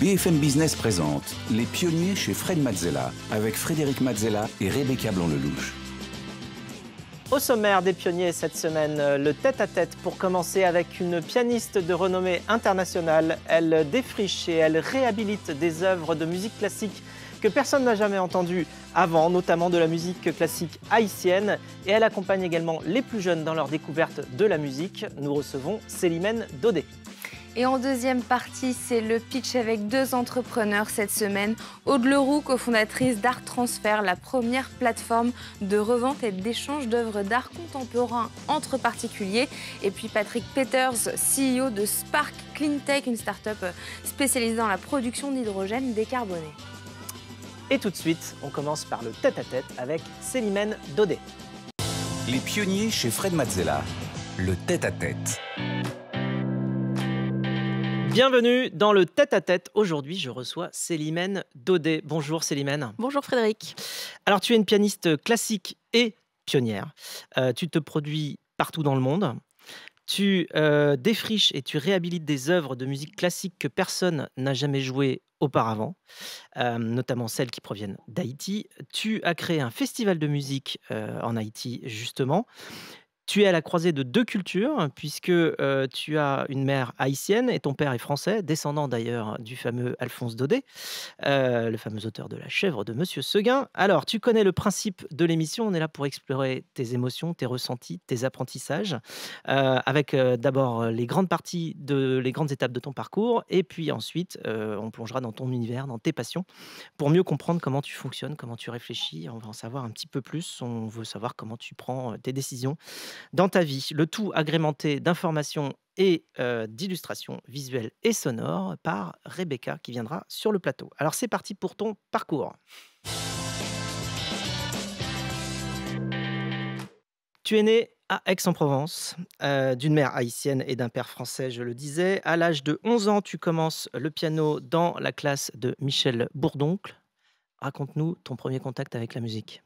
BFM Business présente Les pionniers chez Fred Mazzella avec Frédéric Mazzella et Rebecca Blanc-Lelouch. Au sommaire des pionniers cette semaine, le tête-à-tête pour commencer avec une pianiste de renommée internationale. Elle défriche et elle réhabilite des œuvres de musique classique que personne n'a jamais entendues avant, notamment de la musique classique haïtienne. Et elle accompagne également les plus jeunes dans leur découverte de la musique. Nous recevons Célimène Daudet. Et en deuxième partie, c'est le pitch avec deux entrepreneurs cette semaine. Aude Leroux, cofondatrice d'Art Transfert, la première plateforme de revente et d'échange d'œuvres d'art contemporain entre particuliers. Et puis Patrick Peters, CEO de Spark Clean Tech, une start-up spécialisée dans la production d'hydrogène décarboné. Et tout de suite, on commence par le tête-à-tête avec Célimène Daudet. Les pionniers chez Fred Mazzella, le tête-à-tête. Bienvenue dans le tête-à-tête. Aujourd'hui, je reçois Célimène Daudet. Bonjour Célimène. Bonjour Frédéric. Alors, tu es une pianiste classique et pionnière. Tu te produis partout dans le monde. Tu défriches et tu réhabilites des œuvres de musique classique que personne n'a jamais jouées auparavant, notamment celles qui proviennent d'Haïti. Tu as créé un festival de musique en Haïti, justement. Tu es à la croisée de deux cultures, puisque tu as une mère haïtienne et ton père est français, descendant d'ailleurs du fameux Alphonse Daudet, le fameux auteur de La chèvre de Monsieur Seguin. Alors, tu connais le principe de l'émission, on est là pour explorer tes émotions, tes ressentis, tes apprentissages, avec d'abord les grandes les grandes étapes de ton parcours, et puis ensuite, on plongera dans ton univers, dans tes passions, pour mieux comprendre comment tu fonctionnes, comment tu réfléchis. On va en savoir un petit peu plus, on veut savoir comment tu prends tes décisions dans ta vie, le tout agrémenté d'informations et d'illustrations visuelles et sonores par Rebecca qui viendra sur le plateau. Alors c'est parti pour ton parcours. Tu es né à Aix-en-Provence, d'une mère haïtienne et d'un père français, je le disais. À l'âge de 11 ans, tu commences le piano dans la classe de Michel Bourdoncle. Raconte-nous ton premier contact avec la musique.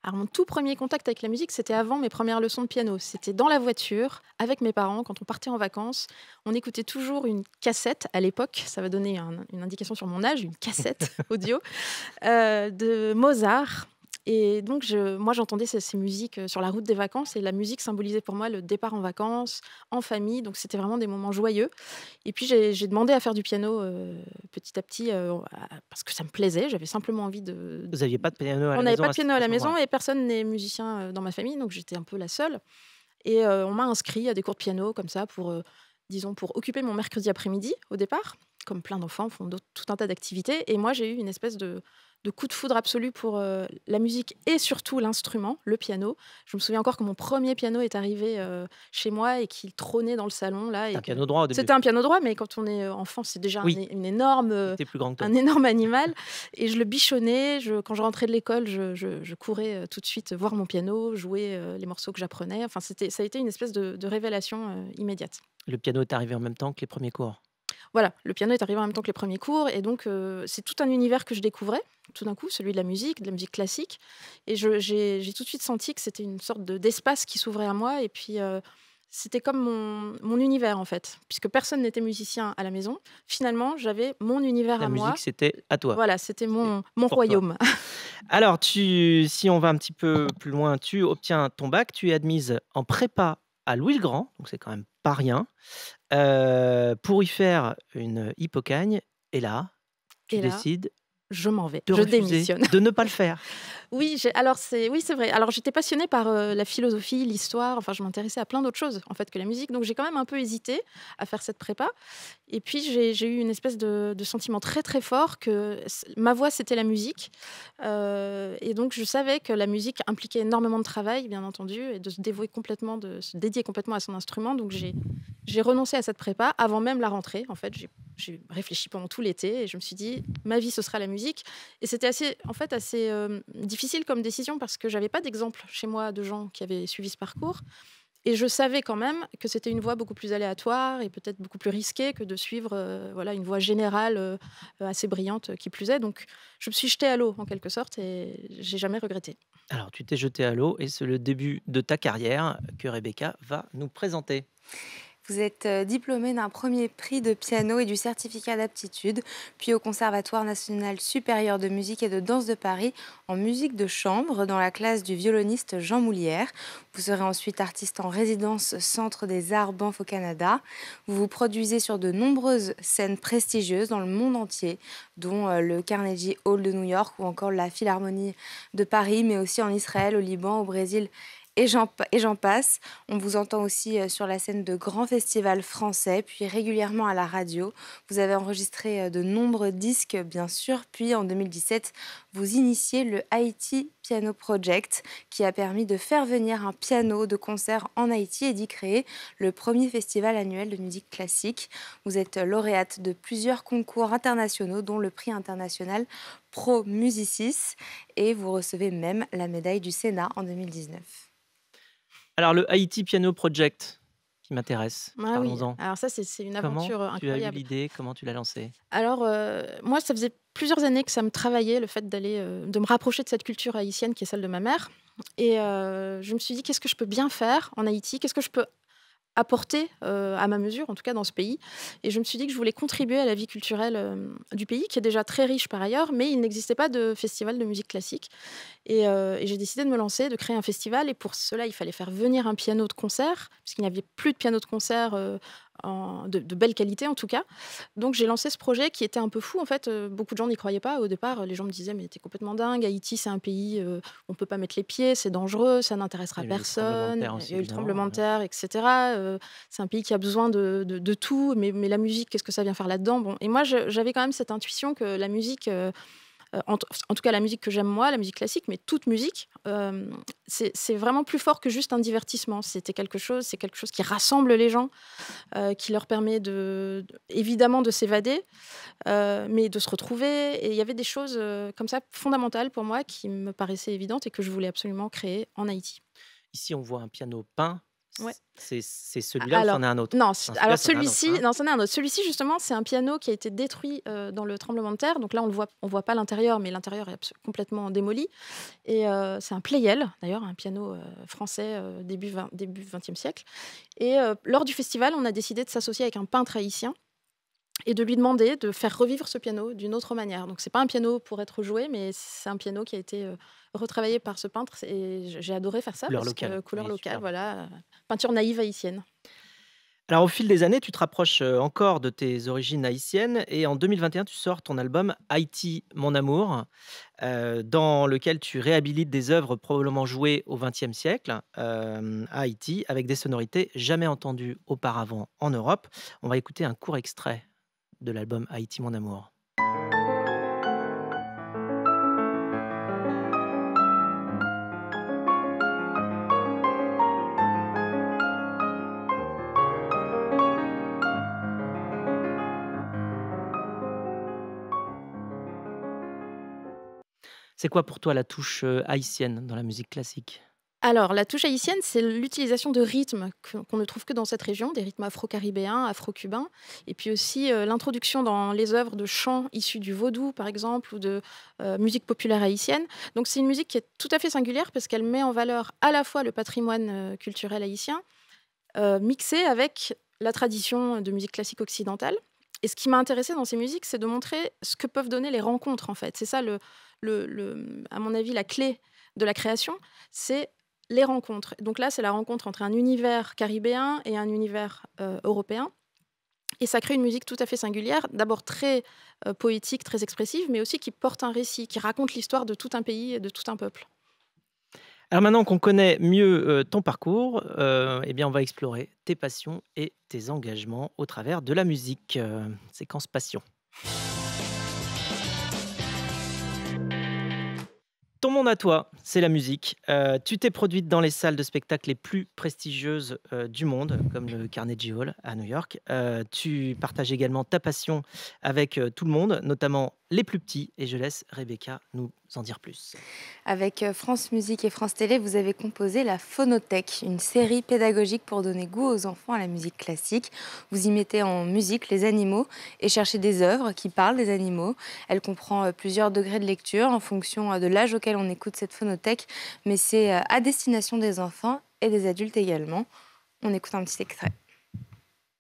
Alors mon tout premier contact avec la musique, c'était avant mes premières leçons de piano. C'était dans la voiture, avec mes parents, quand on partait en vacances. On écoutait toujours une cassette à l'époque, ça va donner une indication sur mon âge, une cassette audio, de Mozart. Et donc, moi, j'entendais ces musiques sur la route des vacances. Et la musique symbolisait pour moi le départ en vacances, en famille. Donc, c'était vraiment des moments joyeux. Et puis, j'ai demandé à faire du piano petit à petit parce que ça me plaisait. J'avais simplement envie de... Vous n'aviez pas de piano à la maison? On n'avait pas de piano à la ce maison moment-là. et personne n'est musicien dans ma famille. Donc, j'étais un peu la seule. Et on m'a inscrit à des cours de piano comme ça disons, pour occuper mon mercredi après-midi au départ. Comme plein d'enfants font tout un tas d'activités. Et moi, j'ai eu une espèce de coup de foudre absolu pour la musique et surtout l'instrument, le piano. Je me souviens encore que mon premier piano est arrivé chez moi et qu'il trônait dans le salon. Là, Un piano droit au début. C'était un piano droit, mais quand on est enfant, c'est déjà Oui. une énorme, C'était plus grand que toi. un énorme animal. Et je le bichonnais. Quand je rentrais de l'école, je courais tout de suite voir mon piano, jouer les morceaux que j'apprenais. Enfin, ça a été une espèce de révélation immédiate. Le piano est arrivé en même temps que les premiers cours. Voilà, le piano est arrivé en même temps que les premiers cours. Et donc, c'est tout un univers que je découvrais, tout d'un coup, celui de la musique classique. Et j'ai tout de suite senti que c'était une sorte d'espace qui s'ouvrait à moi. Et puis, c'était comme mon univers, en fait. Puisque personne n'était musicien à la maison. Finalement, j'avais mon univers La à moi. musique, c'était à toi. Voilà, c'était mon pour toi. royaume. Alors, si on va un petit peu plus loin, tu obtiens ton bac, tu es admise en prépa à Louis-le-Grand, donc c'est quand même pas rien, pour y faire une hypocagne. Et là, tu Et là, décides je m'en vais. de Je refuser, démissionne. de ne pas le faire. Oui, c'est vrai. Alors, j'étais passionnée par la philosophie, l'histoire. Enfin, je m'intéressais à plein d'autres choses en fait que la musique. Donc, j'ai quand même un peu hésité à faire cette prépa. Et puis, j'ai eu une espèce de sentiment très très fort que ma voix c'était la musique. Et donc, je savais que la musique impliquait énormément de travail, bien entendu, et de se dévouer complètement, de se dédier complètement à son instrument. Donc, j'ai renoncé à cette prépa avant même la rentrée. En fait, j'ai réfléchi pendant tout l'été et je me suis dit, ma vie ce sera la musique. Et c'était assez difficile comme décision parce que j'avais pas d'exemple chez moi de gens qui avaient suivi ce parcours. Et je savais quand même que c'était une voie beaucoup plus aléatoire et peut-être beaucoup plus risquée que de suivre une voie générale assez brillante qui plus est. Donc, je me suis jetée à l'eau en quelque sorte et j'ai jamais regretté. Alors, tu t'es jeté à l'eau et c'est le début de ta carrière que Rebecca va nous présenter. Il Vous êtes diplômé d'un premier prix de piano et du certificat d'aptitude, puis au Conservatoire national supérieur de musique et de danse de Paris en musique de chambre dans la classe du violoniste Jean Moulière. Vous serez ensuite artiste en résidence Centre des Arts Banff au Canada. Vous vous produisez sur de nombreuses scènes prestigieuses dans le monde entier, dont le Carnegie Hall de New York ou encore la Philharmonie de Paris, mais aussi en Israël, au Liban, au Brésil et j'en passe. On vous entend aussi sur la scène de grands festivals français, puis régulièrement à la radio. Vous avez enregistré de nombreux disques, bien sûr, puis en 2017, vous initiez le Haïti Piano Project, qui a permis de faire venir un piano de concert en Haïti et d'y créer le premier festival annuel de musique classique. Vous êtes lauréate de plusieurs concours internationaux, dont le prix international Pro Musicis, et vous recevez même la médaille du Sénat en 2019. Alors, le Haïti Piano Project qui m'intéresse, Ah oui, parlons-en. alors ça, c'est une Comment aventure tu as eu incroyable. l'idée? Comment tu l'as lancée? Alors, moi, ça faisait plusieurs années que ça me travaillait, le fait d'aller, de me rapprocher de cette culture haïtienne qui est celle de ma mère. Et je me suis dit: «Qu'est-ce que je peux bien faire en Haïti? Qu'est-ce que je peux apporter, à ma mesure, en tout cas dans ce pays?» Et je me suis dit que je voulais contribuer à la vie culturelle, du pays, qui est déjà très riche par ailleurs, mais il n'existait pas de festival de musique classique. Et j'ai décidé de me lancer, de créer un festival. Et pour cela, il fallait faire venir un piano de concert, puisqu'il n'y avait plus de piano de concert, de belle qualité en tout cas. Donc j'ai lancé ce projet qui était un peu fou en fait. Beaucoup de gens n'y croyaient pas. Au départ, les gens me disaient: «Mais t'es complètement dingue, Haïti c'est un pays, on peut pas mettre les pieds, c'est dangereux, ça n'intéressera Il y a eu le tremblement de personne». terre Il aussi, y a eu le évidemment. tremblement de terre, et cetera. C'est un pays qui a besoin de tout, mais la musique, qu'est-ce que ça vient faire là-dedans? Bon, et moi j'avais quand même cette intuition que la musique, en tout cas la musique que j'aime moi, la musique classique, mais toute musique, c'est vraiment plus fort que juste un divertissement. C'est quelque chose qui rassemble les gens, qui leur permet évidemment de s'évader, mais de se retrouver. Et il y avait des choses comme ça fondamentales pour moi qui me paraissaient évidentes et que je voulais absolument créer en Haïti. Ici, on voit un piano peint. Ouais. C'est celui-là ou Alors, c'en est un autre? non, Celui-là, alors c'en est un autre, celui-ci, hein? non, c'en est un autre. Celui-ci, justement, c'est un piano qui a été détruit dans le tremblement de terre. Donc là, on voit pas l'intérieur, mais l'intérieur est complètement démoli. Et c'est un Pleyel, d'ailleurs, un piano français début XXe siècle. Et lors du festival, on a décidé de s'associer avec un peintre haïtien et de lui demander de faire revivre ce piano d'une autre manière. Donc c'est pas un piano pour être joué, mais c'est un piano qui a été retravaillé par ce peintre. Et j'ai adoré faire ça Couleur parce que locale. couleur Oui, locale, superbe. voilà, peinture naïve haïtienne. Alors, au fil des années, tu te rapproches encore de tes origines haïtiennes et en 2021, tu sors ton album Haïti, mon amour, dans lequel tu réhabilites des œuvres probablement jouées au XXe siècle à Haïti avec des sonorités jamais entendues auparavant en Europe. On va écouter un court extrait de l'album Haïti, mon amour. C'est quoi pour toi la touche haïtienne dans la musique classique? Alors, la touche haïtienne, c'est l'utilisation de rythmes qu'on ne trouve que dans cette région, des rythmes afro-caribéens, afro-cubains, et puis aussi l'introduction dans les œuvres de chants issus du vaudou, par exemple, ou de musique populaire haïtienne. Donc, c'est une musique qui est tout à fait singulière parce qu'elle met en valeur à la fois le patrimoine culturel haïtien, mixé avec la tradition de musique classique occidentale. Et ce qui m'a intéressée dans ces musiques, c'est de montrer ce que peuvent donner les rencontres, en fait. C'est ça, à mon avis, la clé de la création, c'est les rencontres. Donc là, c'est la rencontre entre un univers caribéen et un univers européen. Et ça crée une musique tout à fait singulière, d'abord très poétique, très expressive, mais aussi qui porte un récit, qui raconte l'histoire de tout un pays et de tout un peuple. Alors maintenant qu'on connaît mieux ton parcours, eh bien on va explorer tes passions et tes engagements au travers de la musique. Séquence passion. Ton monde à toi, c'est la musique. Tu t'es produite dans les salles de spectacle les plus prestigieuses du monde, comme le Carnegie Hall à New York. Tu partages également ta passion avec tout le monde, notamment les plus petits. Et je laisse Rebecca nous en dire plus. Avec France Musique et France Télé, vous avez composé la Phonothèque, une série pédagogique pour donner goût aux enfants à la musique classique. Vous y mettez en musique les animaux et cherchez des œuvres qui parlent des animaux. Elle comprend plusieurs degrés de lecture en fonction de l'âge auquel on écoute cette phonothèque, mais c'est à destination des enfants et des adultes également. On écoute un petit extrait.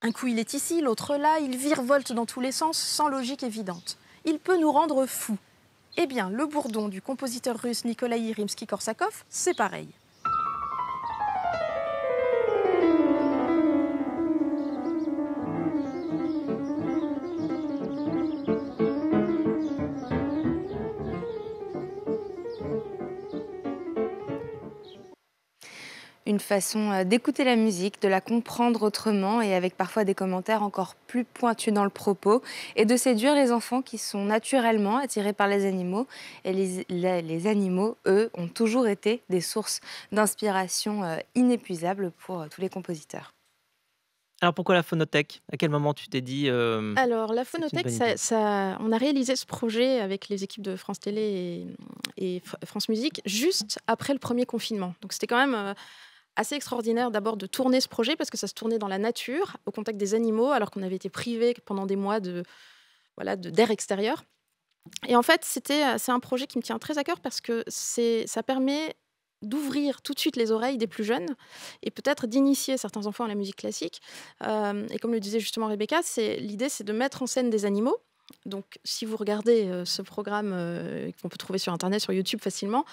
Un coup, il est ici, l'autre là, il virevolte dans tous les sens, sans logique évidente. Il peut nous rendre fous. Eh bien, le bourdon du compositeur russe Nikolaï Rimsky-Korsakov, c'est pareil. Une façon d'écouter la musique, de la comprendre autrement et avec parfois des commentaires encore plus pointus dans le propos et de séduire les enfants qui sont naturellement attirés par les animaux. Et les animaux, eux, ont toujours été des sources d'inspiration inépuisables pour tous les compositeurs. Alors pourquoi la phonothèque? À quel moment tu t'es dit Alors, la c'est une phonothèque, bonne idée? on a réalisé ce projet avec les équipes de France Télé et France Musique juste après le premier confinement. Donc, c'était quand même assez extraordinaire d'abord de tourner ce projet parce que ça se tournait dans la nature, au contact des animaux, alors qu'on avait été privés pendant des mois d'air extérieur. Et en fait, c'est un projet qui me tient très à cœur parce que ça permet d'ouvrir tout de suite les oreilles des plus jeunes et peut-être d'initier certains enfants à la musique classique. Et comme le disait justement Rebecca, l'idée, c'est de mettre en scène des animaux. Donc, si vous regardez ce programme qu'on peut trouver sur Internet, sur YouTube facilement,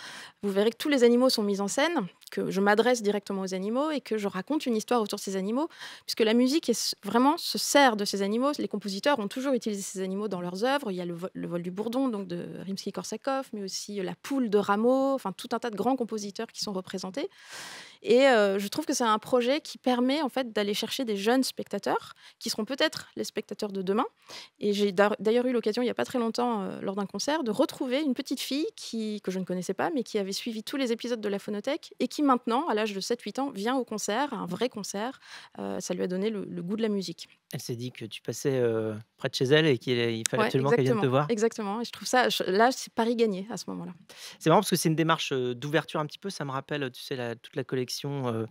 vous verrez que tous les animaux sont mis en scène, que je m'adresse directement aux animaux et que je raconte une histoire autour de ces animaux, puisque la musique vraiment se sert de ces animaux. Les compositeurs ont toujours utilisé ces animaux dans leurs œuvres. Il y a le vol du bourdon, donc de Rimsky-Korsakov, mais aussi la poule de Rameau, enfin tout un tas de grands compositeurs qui sont représentés. Et je trouve que c'est un projet qui permet en fait d'aller chercher des jeunes spectateurs qui seront peut-être les spectateurs de demain. Et j'ai d'ailleurs eu l'occasion il n'y a pas très longtemps, lors d'un concert, de retrouver une petite fille que je ne connaissais pas, mais qui avait suivi tous les épisodes de la Phonothèque et qui maintenant, à l'âge de 7-8 ans, vient au concert, un vrai concert. Ça lui a donné le goût de la musique. Elle s'est dit que tu passais près de chez elle et qu'il fallait Ouais, absolument qu'elle vienne te voir. exactement. Et je trouve ça, là, c'est pari gagné à ce moment-là. C'est marrant parce que c'est une démarche d'ouverture un petit peu. Ça me rappelle, tu sais, toute la collection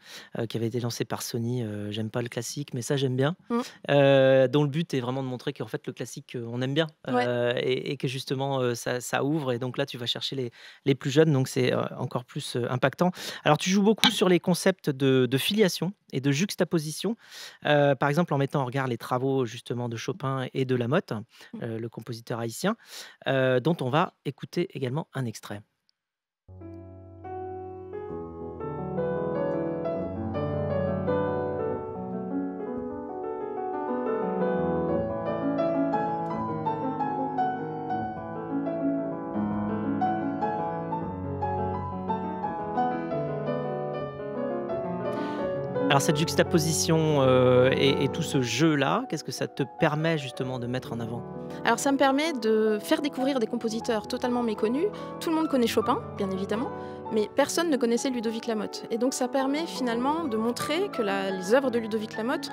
qui avait été lancée par Sony. J'aime pas le classique, mais ça, j'aime bien. Mm. Dont le but est vraiment de montrer qu'en fait, le classique, on aime bien. Ouais. Et que justement, ça ouvre. Et donc là, tu vas chercher les plus jeunes. Donc c'est encore plus impactant. Alors, tu joues beaucoup sur les concepts de filiation et de juxtaposition. Par exemple, en mettant en regard les travaux justement de Chopin et de Lamotte, le compositeur haïtien, dont on va écouter également un extrait. Alors cette juxtaposition et tout ce jeu-là, qu'est-ce que ça te permet justement de mettre en avant? Alors ça me permet de faire découvrir des compositeurs totalement méconnus. Tout le monde connaît Chopin, bien évidemment, mais personne ne connaissait Ludovic Lamotte. Et donc ça permet finalement de montrer que les œuvres de Ludovic Lamotte,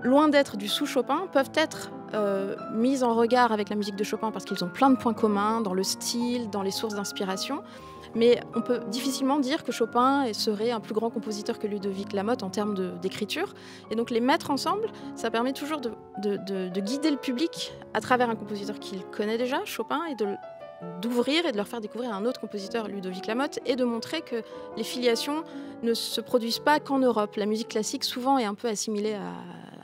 loin d'être du sous-Chopin, peuvent être mises en regard avec la musique de Chopin parce qu'ils ont plein de points communs dans le style, dans les sources d'inspiration. Mais on peut difficilement dire que Chopin serait un plus grand compositeur que Ludovic Lamotte en termes d'écriture. Et donc les mettre ensemble, ça permet toujours de guider le public à travers un compositeur qu'il connaît déjà, Chopin, et d'ouvrir et de leur faire découvrir un autre compositeur, Ludovic Lamotte, et de montrer que les filiations ne se produisent pas qu'en Europe. La musique classique, souvent, est un peu assimilée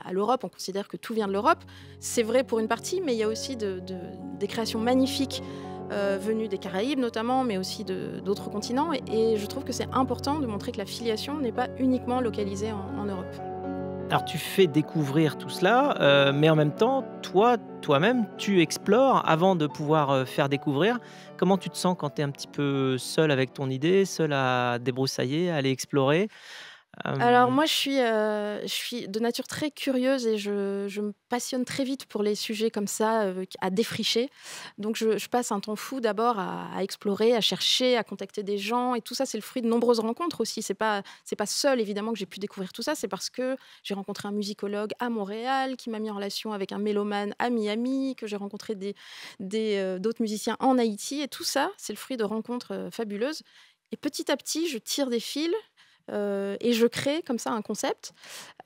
à l'Europe. On considère que tout vient de l'Europe. C'est vrai pour une partie, mais il y a aussi des créations magnifiques venues des Caraïbes notamment, mais aussi d'autres continents. Et je trouve que c'est important de montrer que la filiation n'est pas uniquement localisée en Europe. Alors tu fais découvrir tout cela, mais en même temps, toi-même, tu explores avant de pouvoir faire découvrir. Comment tu te sens quand tu es un petit peu seul avec ton idée, seul à débroussailler, à aller explorer? Alors moi, je suis de nature très curieuse et je me passionne très vite pour les sujets comme ça, à défricher. Donc je passe un temps fou d'abord à explorer, à chercher, à contacter des gens. Et tout ça, c'est le fruit de nombreuses rencontres aussi. C'est pas seul, évidemment, que j'ai pu découvrir tout ça. C'est parce que j'ai rencontré un musicologue à Montréal qui m'a mis en relation avec un mélomane à Miami, que j'ai rencontré d'autres musiciens en Haïti. Et tout ça, c'est le fruit de rencontres fabuleuses. Et petit à petit, je tire des fils. Et je crée comme ça un concept.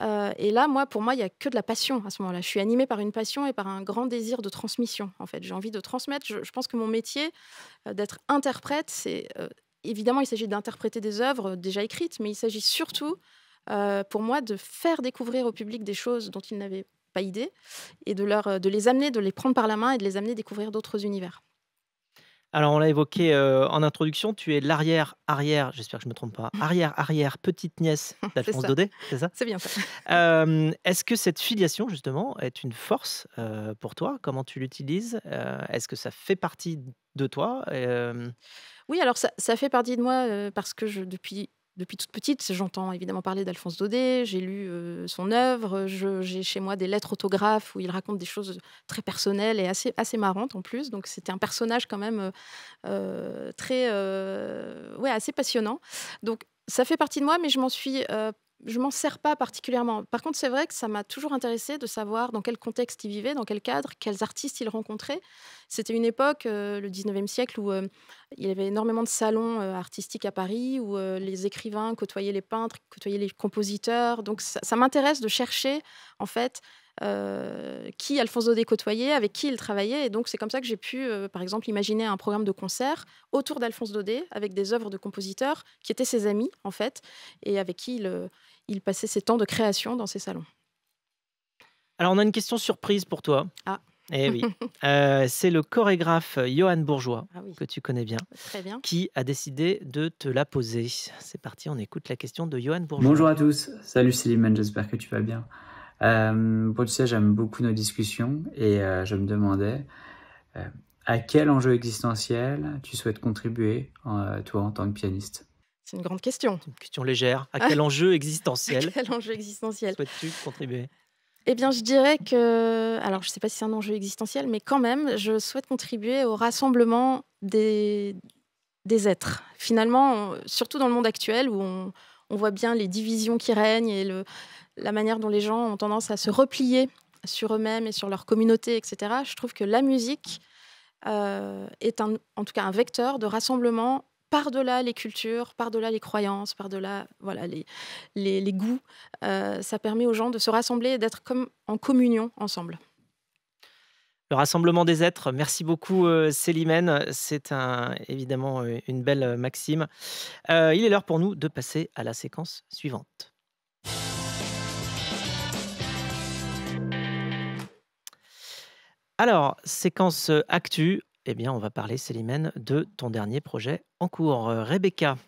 Et là, pour moi, il n'y a que de la passion à ce moment-là. Je suis animée par une passion et par un grand désir de transmission. En fait, j'ai envie de transmettre. Je pense que mon métier d'être interprète, c'est évidemment, il s'agit d'interpréter des œuvres déjà écrites, mais il s'agit surtout pour moi, de faire découvrir au public des choses dont ils n'avaient pas idée et de les amener, de les prendre par la main et de les amener découvrir d'autres univers. Alors, on l'a évoqué en introduction, tu es l'arrière-arrière, j'espère que je ne me trompe pas, arrière-arrière petite-nièce C'est d'Alphonse ça, Daudet, c'est ça? c'est bien ça. Est-ce que cette filiation, justement, est une force pour toi? Comment tu l'utilises? Est-ce que ça fait partie de toi? Oui, alors ça fait partie de moi parce que depuis toute petite, j'entends évidemment parler d'Alphonse Daudet, j'ai lu son œuvre, j'ai chez moi des lettres autographes où il raconte des choses très personnelles et assez marrantes en plus. Donc c'était un personnage quand même ouais, assez passionnant. Donc ça fait partie de moi, mais je m'en sers pas particulièrement. Par contre, c'est vrai que ça m'a toujours intéressé de savoir dans quel contexte il vivait, dans quel cadre, quels artistes il rencontrait. C'était une époque, le 19e siècle, où il y avait énormément de salons artistiques à Paris, où les écrivains côtoyaient les peintres, côtoyaient les compositeurs. Donc ça m'intéresse de chercher, en fait, qui Alphonse Daudet côtoyait, avec qui il travaillait. Et donc c'est comme ça que j'ai pu, par exemple, imaginer un programme de concert autour d'Alphonse Daudet, avec des œuvres de compositeurs qui étaient ses amis, en fait, et avec qui il passait ses temps de création dans ses salons. Alors, on a une question surprise pour toi. Ah, Eh oui, c'est le chorégraphe Johan Bourgeois, ah oui, que tu connais bien, très bien. qui a décidé de te la poser. C'est parti, on écoute la question de Johan Bourgeois. Bonjour à tous, salut Célimène, j'espère que tu vas bien. Bon, tu sais, j'aime beaucoup nos discussions et je me demandais à quel enjeu existentiel tu souhaites contribuer, toi, en tant que pianiste? C'est une grande question. Une question légère. À quel enjeu existentiel Quel enjeu existentiel? souhaites-tu contribuer? Eh bien, je dirais que, alors je ne sais pas si c'est un enjeu existentiel, mais quand même, je souhaite contribuer au rassemblement des êtres. Finalement, surtout dans le monde actuel où on voit bien les divisions qui règnent et la manière dont les gens ont tendance à se replier sur eux-mêmes et sur leur communauté, etc. Je trouve que la musique est en tout cas un vecteur de rassemblement par-delà les cultures, par-delà les croyances, par-delà voilà, les goûts. Ça permet aux gens de se rassembler et d'être comme en communion ensemble. Le rassemblement des êtres. Merci beaucoup, Célimène. C'est évidemment une belle maxime. Il est l'heure pour nous de passer à la séquence suivante. Alors, séquence actu. Eh bien, on va parler, Célimène, de ton dernier projet en cours. Rebecca.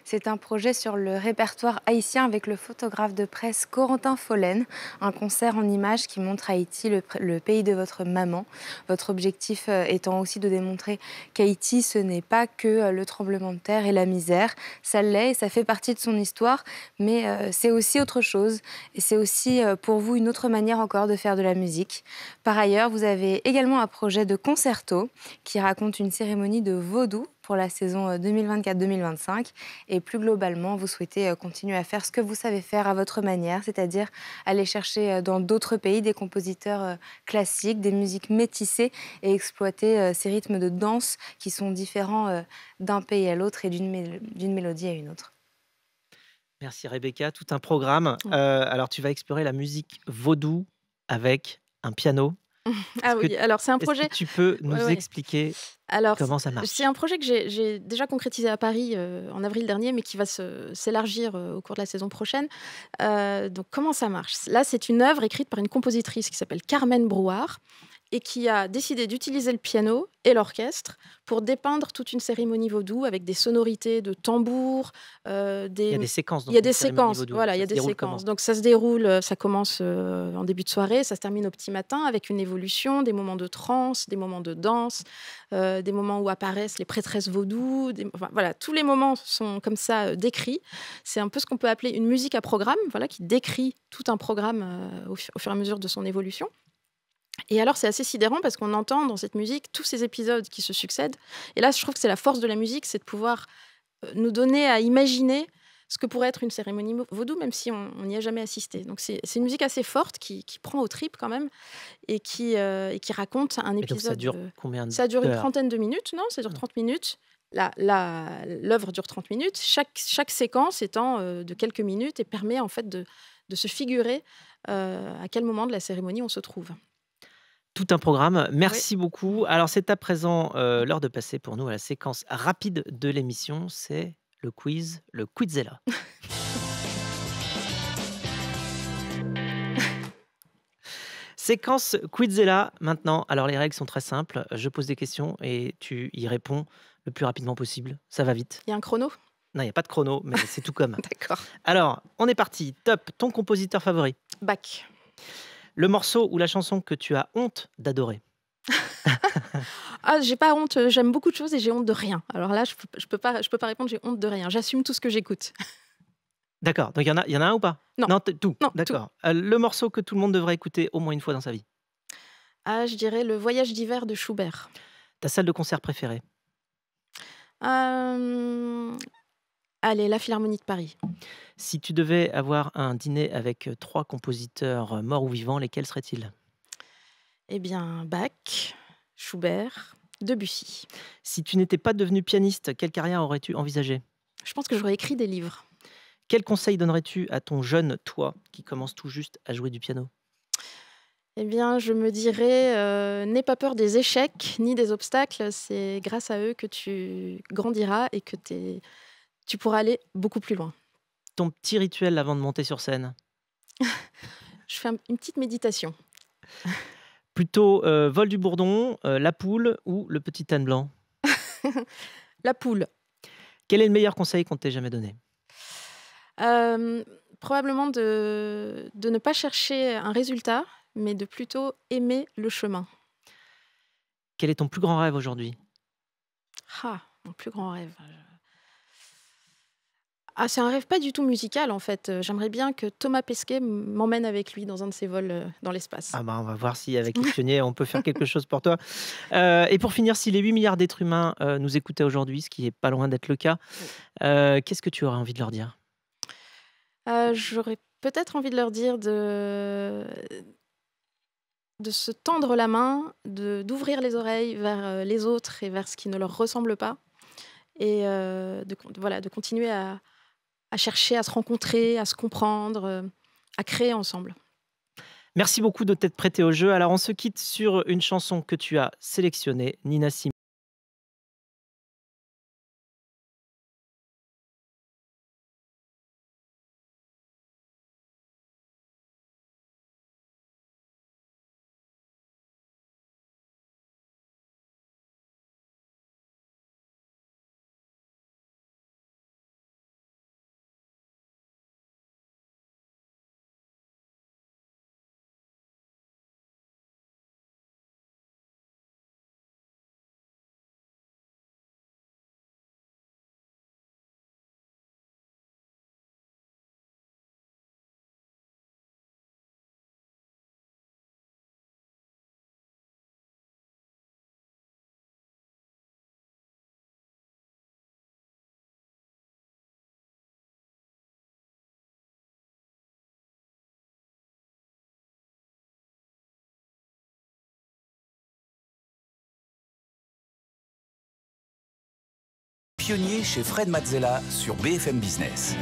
C'est un projet sur le répertoire haïtien avec le photographe de presse Corentin Follen, un concert en images qui montre Haïti, le pays de votre maman. Votre objectif étant aussi de démontrer qu'Haïti, ce n'est pas que le tremblement de terre et la misère. Ça l'est et ça fait partie de son histoire, mais c'est aussi autre chose. Et c'est aussi pour vous une autre manière encore de faire de la musique. Par ailleurs, vous avez également un projet de concerto qui raconte une cérémonie de vaudou pour la saison 2024-2025. Et plus globalement, vous souhaitez continuer à faire ce que vous savez faire à votre manière, c'est-à-dire aller chercher dans d'autres pays des compositeurs classiques, des musiques métissées et exploiter ces rythmes de danse qui sont différents d'un pays à l'autre et d'une mélodie à une autre. Merci, Rebecca. Tout un programme. Alors, tu vas explorer la musique vaudou avec un piano. Ah Est-ce que, oui, alors c'est un est-ce que projet. tu peux nous Ouais, ouais. expliquer Alors, comment ça marche? c'est un projet que j'ai déjà concrétisé à Paris en avril dernier, mais qui va s'élargir au cours de la saison prochaine. Donc, comment ça marche? Là, c'est une œuvre écrite par une compositrice qui s'appelle Carmen Brouard et qui a décidé d'utiliser le piano et l'orchestre pour dépeindre toute une cérémonie vaudou avec des sonorités de tambours, Il y a des séquences dans il y a une des cérémonie séquences, vaudou. voilà, il y Ça a se des déroule séquences. comment? Donc ça se déroule, ça commence en début de soirée, ça se termine au petit matin avec une évolution, des moments de transe, des moments de danse, des moments où apparaissent les prêtresses vaudou. Enfin, voilà, tous les moments sont comme ça décrits. C'est un peu ce qu'on peut appeler une musique à programme, voilà, qui décrit tout un programme au fur et à mesure de son évolution. Et alors, c'est assez sidérant parce qu'on entend dans cette musique tous ces épisodes qui se succèdent. Et là, je trouve que c'est la force de la musique, c'est de pouvoir nous donner à imaginer ce que pourrait être une cérémonie vaudou, même si on n'y a jamais assisté. Donc, c'est une musique assez forte qui prend aux tripes quand même et qui raconte un Et donc, ça épisode. dure combien Ça dure une d'heures? trentaine de minutes, non? Ça dure 30 minutes. L'œuvre dure 30 minutes. Chaque séquence étant de quelques minutes et permet en fait de se figurer à quel moment de la cérémonie on se trouve. Tout un programme. Oui. Merci beaucoup. Alors, c'est à présent l'heure de passer pour nous à la séquence rapide de l'émission. C'est le quiz, le Quizella. Séquence Quizella maintenant. Alors les règles sont très simples. Je pose des questions et tu y réponds le plus rapidement possible. Ça va vite. Il y a un chrono? Non, il n'y a pas de chrono, mais c'est tout comme. D'accord. Alors, on est parti. Top. Ton compositeur favori? Bach. Le morceau ou la chanson que tu as honte d'adorer? Ah, j'ai pas honte, j'aime beaucoup de choses et j'ai honte de rien. Alors là, je peux pas répondre, j'ai honte de rien. J'assume tout ce que j'écoute. D'accord. Donc il y en a un ou pas? Non. Non, tout. Non, tout. D'accord. Le morceau que tout le monde devrait écouter au moins une fois dans sa vie? Ah, je dirais Le Voyage d'hiver de Schubert. Ta salle de concert préférée? Allez, la Philharmonie de Paris. Si tu devais avoir un dîner avec 3 compositeurs morts ou vivants, lesquels seraient-ils? Eh bien, Bach, Schubert, Debussy. Si tu n'étais pas devenu pianiste, quelle carrière aurais-tu envisagé? Je pense que j'aurais écrit des livres. Quel conseil donnerais-tu à ton jeune toi qui commence tout juste à jouer du piano? Eh bien, je me dirais, n'aie pas peur des échecs ni des obstacles. C'est grâce à eux que tu grandiras et que tu pourras aller beaucoup plus loin. Ton petit rituel avant de monter sur scène? Je fais une petite méditation. Plutôt vol du bourdon, la poule ou le petit âne blanc? La poule. Quel est le meilleur conseil qu'on t'ait jamais donné? Probablement de ne pas chercher un résultat, mais de plutôt aimer le chemin. Quel est ton plus grand rêve aujourd'hui? Ah, mon plus grand rêve. Ah, c'est un rêve pas du tout musical en fait. J'aimerais bien que Thomas Pesquet m'emmène avec lui dans un de ses vols dans l'espace. Ah bah on va voir si avec les pionniers on peut faire quelque chose pour toi. Et pour finir, si les 8 milliards d'êtres humains nous écoutaient aujourd'hui, ce qui est pas loin d'être le cas, qu'est-ce que tu aurais envie de leur dire? J'aurais peut-être envie de leur dire de se tendre la main, d'ouvrir les oreilles vers les autres et vers ce qui ne leur ressemble pas. Et de continuer à chercher à se rencontrer, à se comprendre, à créer ensemble. Merci beaucoup de t'être prêté au jeu. Alors on se quitte sur une chanson que tu as sélectionnée, Nina Simone. Pionnier chez Fred Mazzella sur BFM Business.